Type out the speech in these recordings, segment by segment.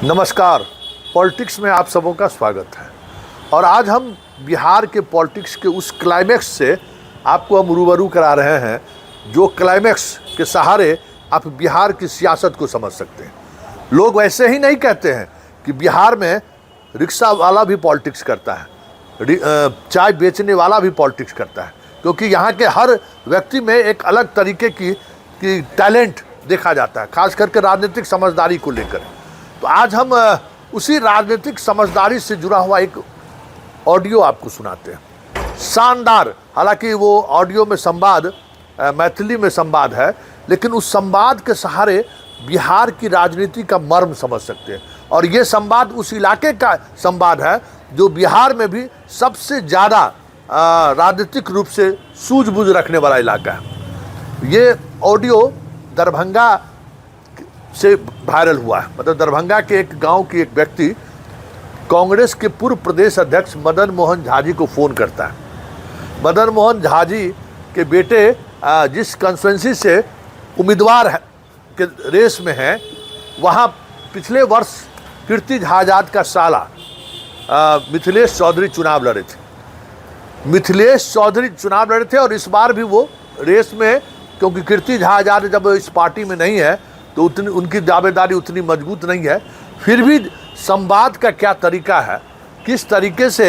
नमस्कार। पॉलिटिक्स में आप सबों का स्वागत है। और आज हम बिहार के पॉलिटिक्स के उस क्लाइमैक्स से आपको हम रूबरू करा रहे हैं जो क्लाइमैक्स के सहारे आप बिहार की सियासत को समझ सकते हैं। लोग वैसे ही नहीं कहते हैं कि बिहार में रिक्शा वाला भी पॉलिटिक्स करता है, चाय बेचने वाला भी पॉलिटिक्स करता है, क्योंकि यहाँ के हर व्यक्ति में एक अलग तरीके की टैलेंट देखा जाता है, खास करके राजनीतिक समझदारी को लेकर। तो आज हम उसी राजनीतिक समझदारी से जुड़ा हुआ एक ऑडियो आपको सुनाते हैं। शानदार, हालांकि वो ऑडियो में संवाद मैथिली में संवाद है, लेकिन उस संवाद के सहारे बिहार की राजनीति का मर्म समझ सकते हैं। और ये संवाद उस इलाके का संवाद है जो बिहार में भी सबसे ज़्यादा राजनीतिक रूप से सूझबूझ रखने वाला इलाका है। ये ऑडियो दरभंगा से वायरल हुआ है। मतलब दरभंगा के एक गांव की एक व्यक्ति कांग्रेस के पूर्व प्रदेश अध्यक्ष मदन मोहन झा जी को फ़ोन करता है। मदन मोहन झा जी के बेटे जिस कंस्टिट्यूंसी से उम्मीदवार के रेस में हैं, वहाँ पिछले वर्ष कीर्ति झा आजाद का साला मिथिलेश चौधरी चुनाव लड़े थे। मिथिलेश चौधरी चुनाव लड़े थे और इस बार भी वो रेस में, क्योंकि कीर्ति झा आजाद जब इस पार्टी में नहीं है तो उतनी उनकी दावेदारी उतनी मजबूत नहीं है। फिर भी संवाद का क्या तरीका है, किस तरीके से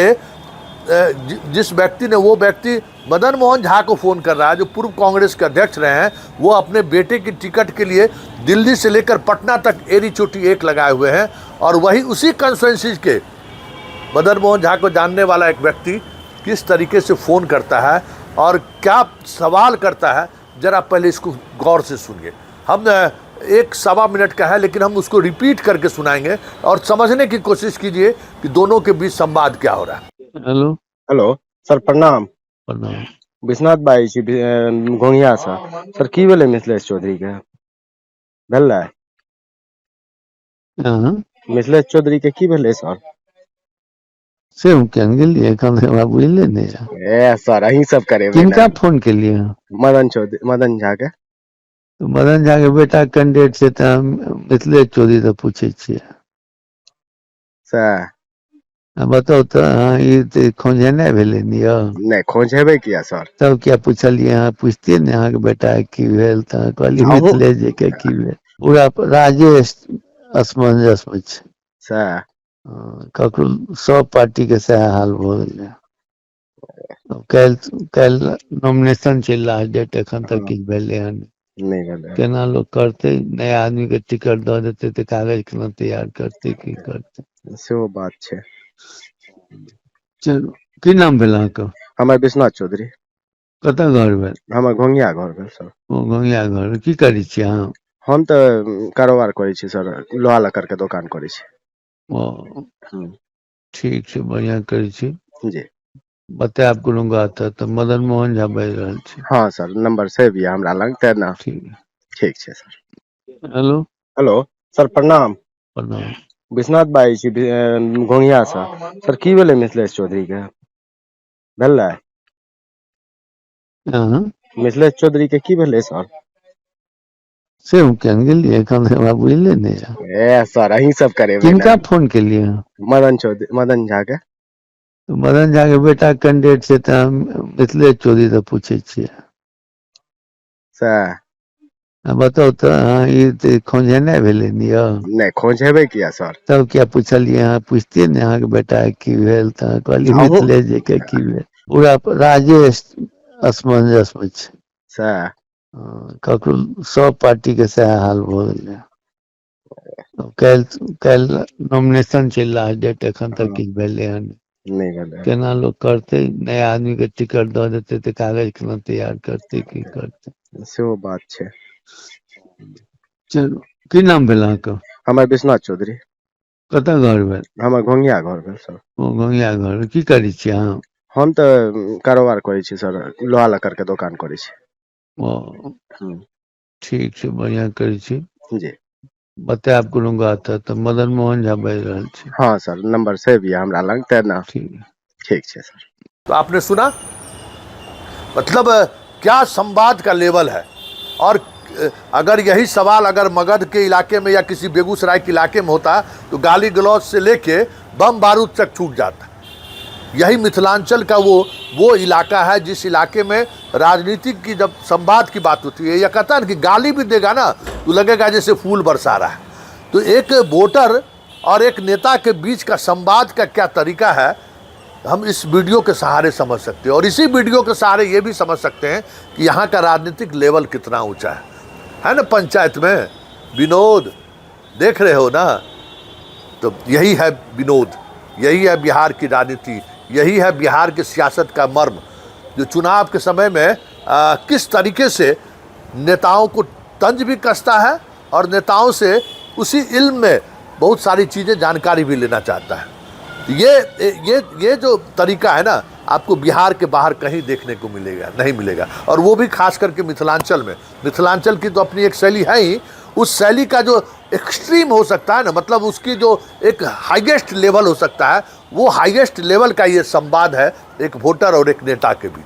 जिस व्यक्ति ने, वो व्यक्ति मदन मोहन झा को फ़ोन कर रहा है जो पूर्व कांग्रेस के अध्यक्ष रहे हैं, वो अपने बेटे की टिकट के लिए दिल्ली से लेकर पटना तक एड़ी चोटी एक लगाए हुए हैं। और वही उसी कंस्टिट्यूंसी के मदन मोहन झा को जानने वाला एक व्यक्ति किस तरीके से फ़ोन करता है और क्या सवाल करता है, ज़रा पहले इसको गौर से सुनिए। हम 1-1.25 मिनट का है, लेकिन हम उसको रिपीट करके सुनाएंगे और समझने की कोशिश कीजिए कि दोनों के बीच संवाद क्या हो रहा है। हेलो हेलो सर, प्रणाम। प्रणाम। विश्वनाथ बाई छी घोंघिया से। सर की भेलै मिथिलेश चौधरी के भेलै? हाँ मिथिलेश चौधरी के की भेलै सर? से हम केहन गेलिए एखन हमरा बुझले नहीं है। ए सर, अहीं सब करेबै किनका ना। फोन के लिए? मदन झा के। तो मदन झा के बेटा कैंडिडेट से तो मिथिलेश चौधरी से पूछे छिए। सर बताओ तो, ये खोजे नहीं भेले नियो? नहीं खोजेबै किया सर? तब क्या पूछलिए? अहाँ पूछतिए ने अहाँ के बेटा की भेल तो कहलिए मिथिलेश जी के की भेल। पूरा राजेश असमंजस में छै। सर ककरो सब पार्टी के सह हाल भ गेलै। कल नॉमिनेशन चल रहा है, डेट एखन तक किछ भेले हन नहीं भेलै। केना लोग करते? नया आदमी के टिकट दे देते तो कागज केना तैयार करते, की करते? सेहो बात छै। चलो, की नाम भेल अहाँके? हमर विश्वनाथ चौधरी। कतऽ घर भेल? हमर घोंघिया घर भेल सर। ओ घोंघिया घर। की करै छी अहाँ? हम तऽ कारोबार करै छी सर, लोहा लक्कड़ के दुकान करै छी। ओ ठीक छै, बढ़िया करै छी। जी बतायब कोनो बात है तो मदन मोहन झा बाजि रहल छी। हाँ सर, नंबर सेव यऽ हमरा लग तेना। ठीक छै सर। हेलो हेलो सर, प्रणाम। प्रणाम। विश्वनाथ बाई छी घोंघिया से। सर की भेलै मिथिलेश चौधरी के भेलै? हाँ मिथिलेश चौधरी के की भेलै सर? से हम केहन गेलिए एखन हमरा बुझले नहीं है। ए सर, अहीं सब करेबै ना। किनका फोन के लिए? मदन झा के। तो मदन झा के बेटा कैंडिडेट से तो मिथिलेश चौधरी से पूछे छिए। सर बताओ तो, ये खोजे नहीं भेले नियो? नहीं खोजेबै किया सर? तब क्या पूछलिए? अहाँ पूछतिए ने अहाँ के बेटा की भेल तो कहलिए मिथिलेश जी के की भेल। पूरा राजेश असमंजस में छै। सर ककरो सब पार्टी के सह हाल भ गेलै। कल नॉमिनेशन चल रहा है, डेट एखन तक किछ भेले हन नहीं भेलै। केना लोग करते? नया आदमी के टिकट दे देते तो कागज केना तैयार करते, की करते? सेहो बात छै। चलो, की नाम भेल अहाँके? हमर विश्वनाथ चौधरी। कतऽ घर भेल? हमर घोंघिया घर भेल सर। ओ घोंघिया घर। की करै छी अहाँ? हम तऽ कारोबार करै छी सर, लोहा लक्कड़ के दुकान करै छी। ओ ठीक छै, बढ़िया करै छी। जी बतायब कोनो बात है तो मदन मोहन झा बाजि रहल छी। हाँ सर, नंबर सेव यऽ हमरा लग तेना। ठीक छै सर। तो आपने सुना, मतलब क्या संवाद का लेवल है। और अगर यही सवाल अगर मगध के इलाके में या किसी बेगूसराय के इलाके में होता तो गाली गलौज से लेके बम बारूद तक छूट जाता। यही मिथिलांचल का वो इलाका है जिस इलाके में राजनीतिक की जब संवाद की बात होती है, या कहता है कि गाली भी देगा ना तो लगेगा जैसे फूल बरसा रहा है। तो एक वोटर और एक नेता के बीच का संवाद का क्या तरीका है, हम इस वीडियो के सहारे समझ सकते हैं। और इसी वीडियो के सहारे ये भी समझ सकते हैं कि यहाँ का राजनीतिक लेवल कितना ऊंचा है ना। पंचायत में विनोद देख रहे हो ना, तो यही है विनोद, यही है बिहार की राजनीति, यही है बिहार की सियासत का मर्म, जो चुनाव के समय में किस तरीके से नेताओं को तंज भी कसता है और नेताओं से उसी इल्म में बहुत सारी चीज़ें जानकारी भी लेना चाहता है। ये जो तरीका है ना, आपको बिहार के बाहर कहीं देखने को नहीं मिलेगा। और वो भी खास करके मिथिलांचल में। मिथिलांचल की तो अपनी एक शैली है ही, उस शैली का जो एक्सट्रीम हो सकता है ना, मतलब उसकी जो एक हाईएस्ट लेवल हो सकता है, वो हाईएस्ट लेवल का ये संवाद है एक वोटर और एक नेता के बीच।